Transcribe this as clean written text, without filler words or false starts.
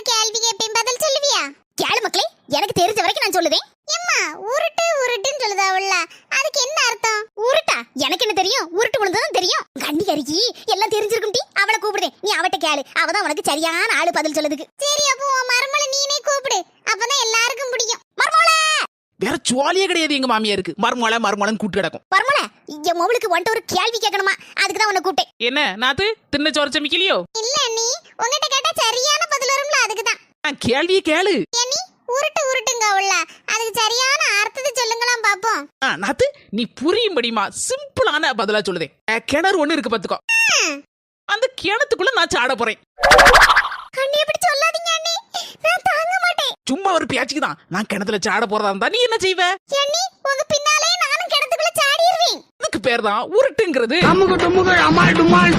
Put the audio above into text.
ஒரு கேள்வி கேட்பேன், பதில் சொல்லுவியா? கேளு மக்களே, எனக்கு தெரிஞ்ச வரைக்கும் நான் சொல்லுவேன். எம்மா, உருட்டு உருட்டுன்னு சொல்லுதாவுல்ல, அதுக்கு என்ன அர்த்தம்? உருட்டா? எனக்கு என்ன தெரியும்? உருட்டு விழுந்ததும் தெரியும். கண்ணி கறிக்கி எல்லாம் தெரிஞ்சிருக்கும் டி. அவளை கூப்பிடுதேன், நீ அவட்ட கேளு. அவதான் உனக்கு சரியான ஆளு பதில் சொல்லுதுக்கு. சரி, அப்போ உன் மருமகளை நீனே கூப்பிடு, அப்பதான் எல்லாருக்கும் பிடிக்கும். மர்மோளே! வேற ஜுவாலியே கிடையாது எங்க மாமியாருக்கு. மர்மோளன்னு கூட்டு கிடக்கும். மர்மோளே, என் மொபைலுக்கு உன்ட்ட ஒரு கேள்வி கேட்கணுமா? அதுக்கு தான் உன்னை கூப்பிட்டேன். என்ன நாத்து தின்ன சோறு சமைக்கலையோ? இல்ல நீ உங்ககிட்ட கேட்டா சரியான பதில் வரும்ல, அதுக்குதான். கேள்வியே கேளு. நீ உருட்டு உருட்டுங்க உள்ள, அதுக்கு சரியான அர்த்தத்தை சொல்லுங்களாம் பாப்போம். நாத்து நீ புரியும்படிமா சிம்பிளான பதிலா சொல்லுதேன். கிணறு ஒண்ணு இருக்கு பாத்துக்கோ. அந்த கிணத்துக்குள்ள நான் சாட போறேன். கண்ணி எப்படி சொல்லாதீங்க அண்ணி, நான் தாங்க மாட்டேன். சும்மா ஒரு பேச்சுக்கு தான். நான் கிணத்துல சாட போறதா இருந்தா நீ என்ன செய்வ? அண்ணி, உங்க பின்னாலே நானும் கிணத்துக்குள்ள சாடிடுவேன். அதுக்கு பேர் தான் உருட்டுங்கிறது. அம்முக்கு டும்முக்கு அம்மாள் டும்மாள்.